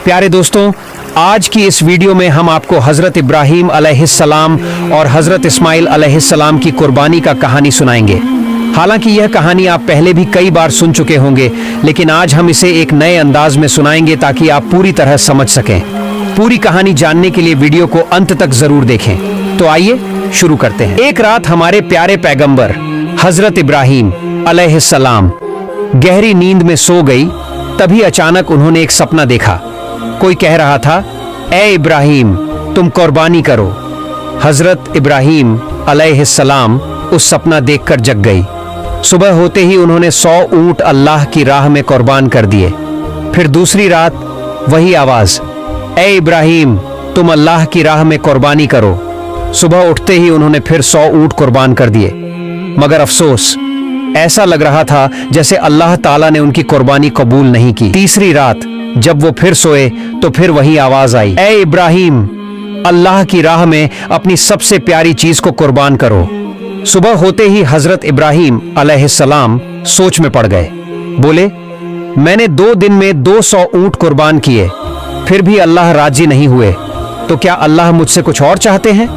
प्यारे दोस्तों, आज की इस वीडियो में हम आपको हजरत इब्राहीम अलैहिस्सलाम और हजरत इस्माइल अलैहिस्सलाम की कुर्बानी का कहानी सुनाएंगे। हालांकि यह कहानी आप पहले भी कई बार सुन चुके होंगे, लेकिन आज हम इसे एक नए अंदाज में सुनाएंगे ताकि आप पूरी तरह समझ सकें। पूरी कहानी जानने के लिए वीडियो को अंत तक जरूर देखें। तो आइए शुरू करते हैं। एक रात हमारे प्यारे पैगंबर हजरत इब्राहीम अलैहिस्सलाम गहरी नींद में सो गई। तभी अचानक उन्होंने एक सपना देखा। कोई कह रहा था, ए इब्राहीम, तुम कुर्बानी करो। हजरत इब्राहीम अलैहिस्सलाम उस सपना देखकर जग गई। सुबह होते ही उन्होंने 100 ऊंट अल्लाह की राह में कुर्बान कर दिए। फिर दूसरी रात वही आवाज, ए इब्राहीम, तुम अल्लाह की राह में कुर्बानी करो। सुबह उठते ही उन्होंने फिर 100 ऊंट कुर्बान कर दिए। मगर अफसोस, ऐसा लग रहा था जैसे अल्लाह ताला ने उनकी कुर्बानी कबूल नहीं की। तीसरी रात जब वो फिर सोए तो फिर वही आवाज आई, ए इब्राहीम, अल्लाह की राह में अपनी सबसे प्यारी चीज को कुर्बान करो। सुबह होते ही हजरत इब्राहीम अलैहिस्सलाम सोच में पड़ गए। बोले, मैंने 2 दिन में 200 ऊंट कुर्बान किए, फिर भी अल्लाह राजी नहीं हुए, तो क्या अल्लाह मुझसे कुछ और चाहते हैं?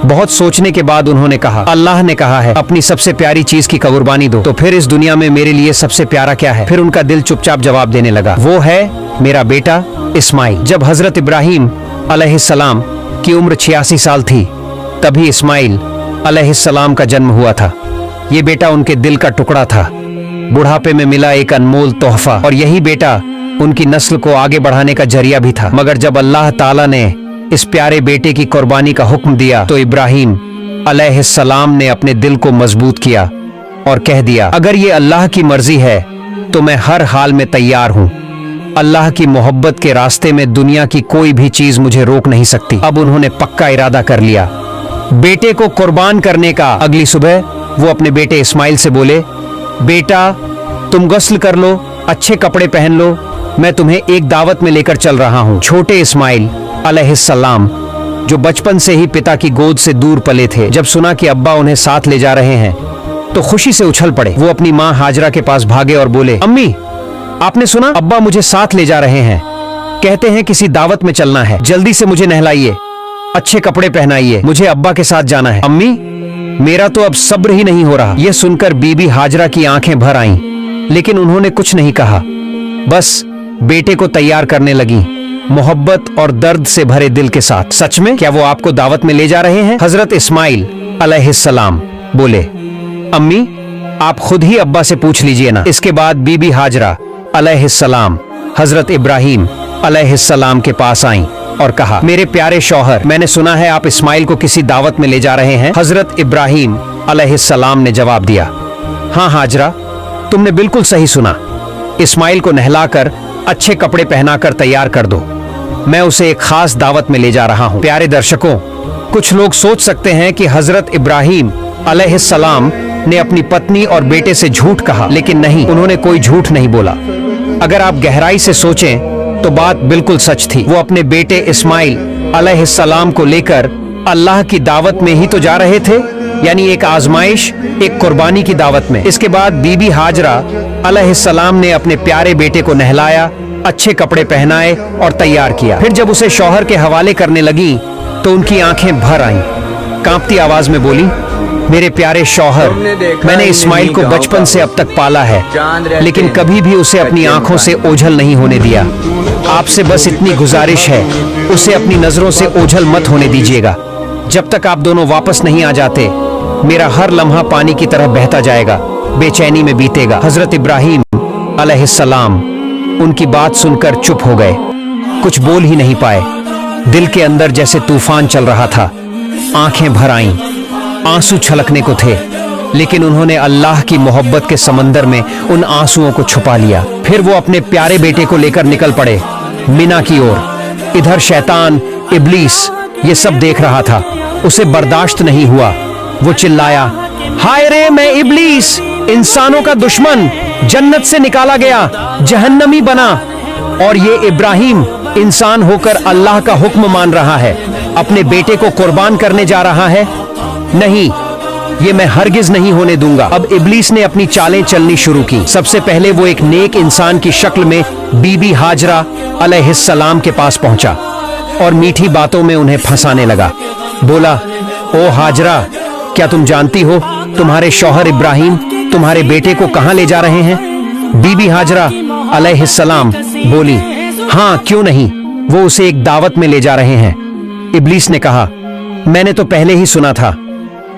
बहुत सोचने के बाद उन्होंने कहा, अल्लाह ने कहा है अपनी सबसे प्यारी चीज की कुर्बानी दो, तो फिर इस दुनिया में मेरे लिए सबसे प्यारा क्या है? फिर उनका दिल चुपचाप जवाब देने लगा, वो है मेरा बेटा इस्माइल। जब हजरत इब्राहीम अलैहिस्सलाम की उम्र 86 साल थी, तभी इस्माइल अलैहिस्सलाम का जन्म हुआ था। ये बेटा उनके दिल का टुकड़ा था, बुढ़ापे में मिला एक अनमोल तोहफा, और यही बेटा उनकी नस्ल को आगे बढ़ाने का जरिया भी था। मगर जब अल्लाह ताला ने इस प्यारे बेटे की कुर्बानी का हुक्म दिया तो इब्राहीम अलैहिस्सलाम ने अपने दिल को मजबूत किया और कह दिया, अगर ये अल्लाह की मर्जी है तो मैं हर हाल में तैयार हूँ। अल्लाह की मोहब्बत के रास्ते में दुनिया की कोई भी चीज मुझे रोक नहीं सकती। अब उन्होंने पक्का इरादा कर लिया बेटे को कुर्बान करने का। अगली सुबह वो अपने बेटे इस्माइल से बोले, बेटा, तुम गुस्ल कर लो, अच्छे कपड़े पहन लो, मैं तुम्हें एक दावत में लेकर चल रहा हूँ। छोटे इस्माइल अलैहिस्सलाम, जो बचपन से ही पिता की गोद से दूर पले थे, जब सुना कि अब्बा उन्हें साथ ले जा रहे हैं तो खुशी से उछल पड़े। वो अपनी माँ हाजरा के पास भागे और बोले, अम्मी, आपने सुना? अब्बा मुझे साथ ले जा रहे हैं, कहते हैं किसी दावत में चलना है, जल्दी से मुझे नहलाइए, अच्छे कपड़े पहनाइए, मुझे अब्बा के साथ जाना है। अम्मी, मेरा तो अब सब्र ही नहीं हो रहा। यह सुनकर बीबी हाजरा की आंखें भर आईं, लेकिन उन्होंने कुछ नहीं कहा, बस बेटे को तैयार करने लगी, मोहब्बत और दर्द से भरे दिल के साथ। सच में क्या वो आपको दावत में ले जा रहे हैं? हजरत इस्माइल अलैहिस्सलाम बोले, अम्मी, आप खुद ही अब्बा से पूछ लीजिए ना। इसके बाद बीबी हाजरा अलैहिस्सलाम हजरत इब्राहीम अलैहिस्सलाम के पास आईं और कहा, मेरे प्यारे शौहर, मैंने सुना है आप इस्माइल को किसी दावत में ले जा रहे हैं। हजरत इब्राहीम अलैहिस्सलाम ने जवाब दिया, हाँ हाजरा, तुमने बिल्कुल सही सुना। इस्माइल को नहलाकर अच्छे कपड़े पहनाकर तैयार कर दो, मैं उसे एक खास दावत में ले जा रहा हूँ। प्यारे दर्शकों, कुछ लोग सोच सकते हैं कि हजरत इब्राहीम अलैहिस्सलाम ने अपनी पत्नी और बेटे से झूठ कहा, लेकिन नहीं, उन्होंने कोई झूठ नहीं बोला। अगर आप गहराई से सोचें तो बात बिल्कुल सच थी। वो अपने बेटे इस्माइल अलैहिस्सलाम को लेकर अल्लाह की दावत में ही तो जा रहे थे, यानी एक आजमाइश, एक कुर्बानी की दावत में। इसके बाद बीबी हाजरा अलैहिस्सलाम ने अपने प्यारे बेटे को नहलाया, अच्छे कपड़े पहनाए और तैयार किया। फिर जब उसे शौहर के हवाले करने लगी तो उनकी आंखें भर आईं। कांपती आवाज में बोली, मेरे प्यारे शौहर, मैंने इस्माइल को बचपन से अब तक पाला है, लेकिन कभी भी उसे अपनी आंखों से ओझल नहीं होने दिया। आपसे बस इतनी गुजारिश है, उसे अपनी नजरों से ओझल मत होने दीजिएगा। जब तक आप दोनों वापस नहीं आ जाते, मेरा हर लम्हा पानी की तरह बहता जाएगा, बेचैनी में बीतेगा। हजरत इब्राहीम अलैहिस्सलाम उनकी बात सुनकर चुप हो गए, कुछ बोल ही नहीं पाए। दिल के अंदर जैसे तूफान चल रहा था, आंखें भर आईं, आंसू छलकने को थे, लेकिन उन्होंने अल्लाह की मोहब्बत के समंदर में उन आंसुओं को छुपा लिया। फिर वो अपने प्यारे बेटे को लेकर निकल पड़े मिना की ओर। इधर शैतान इब्लीस ये सब देख रहा था, उसे बर्दाश्त नहीं हुआ। वो चिल्लाया, हाय रे, मैं इब्लीस, इंसानों का दुश्मन, जन्नत से निकाला गया, जहन्नमी बना, और ये इब्राहीम इंसान होकर अल्लाह का हुक्म मान रहा है, अपने बेटे को कुर्बान करने जा रहा है। नहीं, ये मैं हरगिज नहीं होने दूंगा। अब इब्लीस ने अपनी चालें चलनी शुरू की। सबसे पहले वो एक नेक इंसान की शक्ल में बीबी हाजरा अलैहिस्सलाम के पास पहुंचा और मीठी बातों में उन्हें फंसाने लगा। बोला, ओ हाजरा, क्या तुम जानती हो तुम्हारे शौहर इब्राहिम तुम्हारे बेटे को कहां ले जा रहे हैं? बीबी हाजरा अलैहिस्सलाम बोली, हाँ क्यों नहीं, वो उसे एक दावत में ले जा रहे हैं। इब्लीस ने कहा, मैंने तो पहले ही सुना था,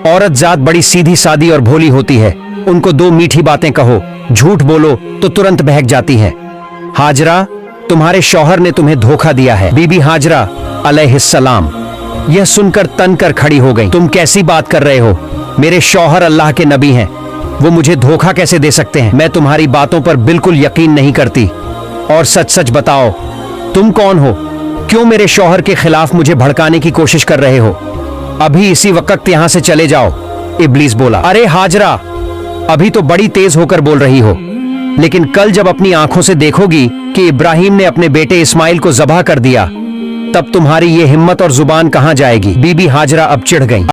औरत जात बड़ी सीधी सादी और भोली होती है, उनको दो मीठी बातें कहो, झूठ बोलो तो तुरंत बहक जाती है। हाजरा, तुम्हारे शौहर ने तुम्हें धोखा दिया है। बीबी हाजरा अलैहिस्सलाम यह सुनकर तन कर खड़ी हो गई। तुम कैसी बात कर रहे हो? मेरे शौहर अल्लाह के नबी हैं, वो मुझे धोखा कैसे दे सकते हैं? मैं तुम्हारी बातों पर बिल्कुल यकीन नहीं करती। और सच सच बताओ, तुम कौन हो? क्यों मेरे शौहर के खिलाफ मुझे भड़काने की कोशिश कर रहे हो? अभी इसी वक्त यहां से चले जाओ। इब्लीस बोला, अरे हाजरा, अभी तो बड़ी तेज होकर बोल रही हो, लेकिन कल जब अपनी आंखों से देखोगी कि इब्राहिम ने अपने बेटे इस्माइल को ज़बह कर दिया, तब तुम्हारी ये हिम्मत और जुबान कहां जाएगी? बीबी हाजरा अब चिढ़ गई।